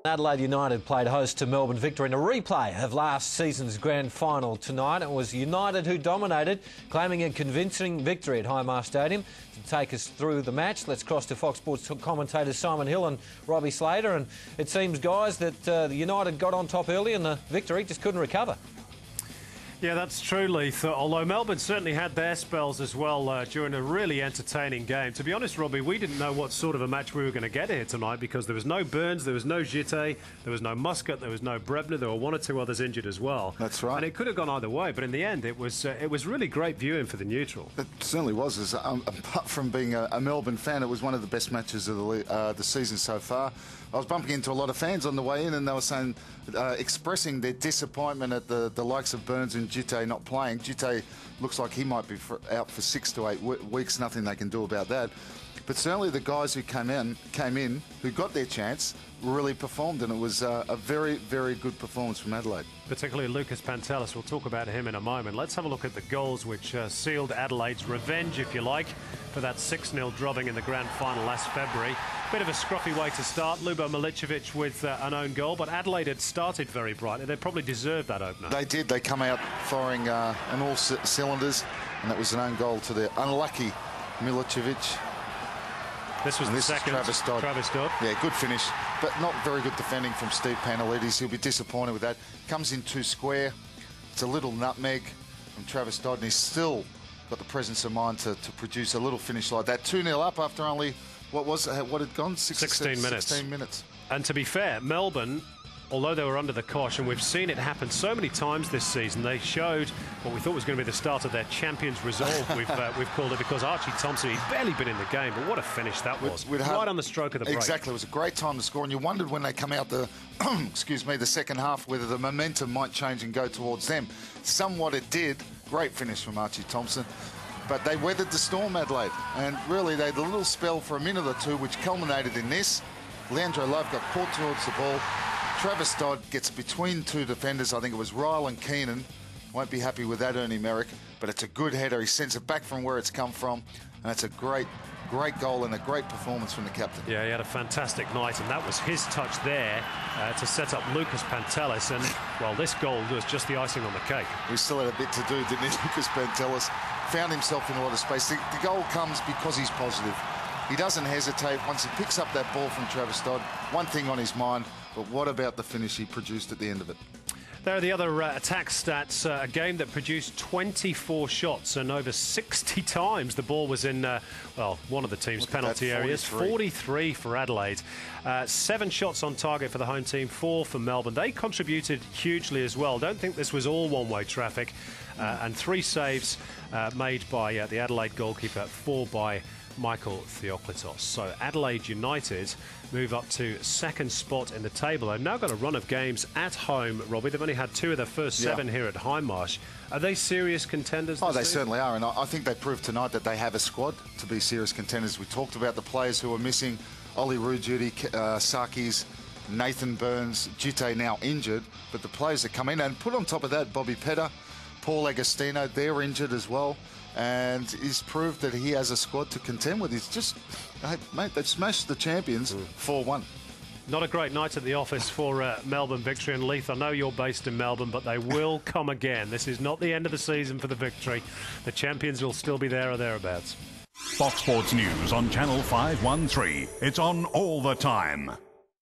Adelaide United played host to Melbourne Victory in a replay of last season's grand final tonight. It was United who dominated, claiming a convincing victory at Highmarsh Stadium. To take us through the match, let's cross to Fox Sports commentators Simon Hill and Robbie Slater. And it seems, guys, that the United got on top early and the Victory just couldn't recover. Yeah, that's true, Leith. Although Melbourne certainly had their spells as well during a really entertaining game. To be honest, Robbie, we didn't know what sort of a match we were going to get here tonight because there was no Burns, there was no Gite, there was no Muscat, there was no Brebner. There were one or two others injured as well. That's right. And it could have gone either way, but in the end, it was really great viewing for the neutral. It certainly was. Apart from being a Melbourne fan, it was one of the best matches of the season so far. I was bumping into a lot of fans on the way in, and they were saying, expressing their disappointment at the likes of Burns and Gite not playing. Gite looks like he might be out for 6 to 8 weeks. Nothing they can do about that. But certainly the guys who came in, who got their chance, really performed, and it was a very, very good performance from Adelaide. Particularly Lucas Pantelis. We'll talk about him in a moment. Let's have a look at the goals which sealed Adelaide's revenge, if you like, for that 6-0 drubbing in the grand final last February. Bit of a scruffy way to start. Lubo Milicevic with an own goal, but Adelaide had started very brightly. They probably deserved that opener. They did. They come out firing on all cylinders, and that was an own goal to the unlucky Milicevic. This was the second. Travis Dodd. Travis Dodd. Yeah, good finish, but not very good defending from Steve Panelidis. He'll be disappointed with that. Comes in too square. It's a little nutmeg from Travis Dodd, and he's still got the presence of mind to produce a little finish like that. 2-0 up after only, what had gone? 16 minutes. 16 minutes. And to be fair, Melbourne, although they were under the cosh, and we've seen it happen so many times this season, they showed what we thought was going to be the start of their champions' resolve, we've called it, because Archie Thompson, he'd barely been in the game, but what a finish that was. Right on the stroke of the break. Exactly, it was a great time to score, and you wondered when they come out the, excuse me, the second half, whether the momentum might change and go towards them. Somewhat it did. Great finish from Archie Thompson. But they weathered the storm, Adelaide, and really they had a little spell for a minute or two, which culminated in this. Leandro Love got caught towards the ball. Travis Dodd gets between two defenders. I think it was Ryle and Keenan. Won't be happy with that, Ernie Merrick, but it's a good header. He sends it back from where it's come from, and it's a great goal and a great performance from the captain. Yeah, he had a fantastic night, and that was his touch there to set up Lucas Pantelis, and, well, this goal was just the icing on the cake. We still had a bit to do, didn't he? Lucas Pantelis found himself in a lot of space. The goal comes because he's positive. He doesn't hesitate. Once he picks up that ball from Travis Dodd, one thing on his mind, but what about the finish he produced at the end of it? There are the other attack stats. A game that produced 24 shots, and over 60 times the ball was in, well, one of the team's penalty areas. 43 for Adelaide. 7 shots on target for the home team, 4 for Melbourne. They contributed hugely as well. Don't think this was all one-way traffic. And 3 saves made by the Adelaide goalkeeper, 4 by Michael Theoklitos. So Adelaide United move up to second spot in the table. They've now got a run of games at home, Robbie. They've only had 2 of their first 7 here at Highmarsh. Are they serious contenders? Oh, they certainly are, and I think they proved tonight that they have a squad to be serious contenders. We talked about the players who are missing: Ollie Rujudy, Sakis, Nathan Burns, Gite now injured, but the players that come in, and put on top of that Bobby Petter, Paul Agostino, they're injured as well, and he's proved that he has a squad to contend with. He's just, mate, they've smashed the champions 4-1. Not a great night at the office for Melbourne Victory, and Leith, I know you're based in Melbourne, but they will come again. This is not the end of the season for the Victory. The champions will still be there or thereabouts. Fox Sports News on Channel 513. It's on all the time.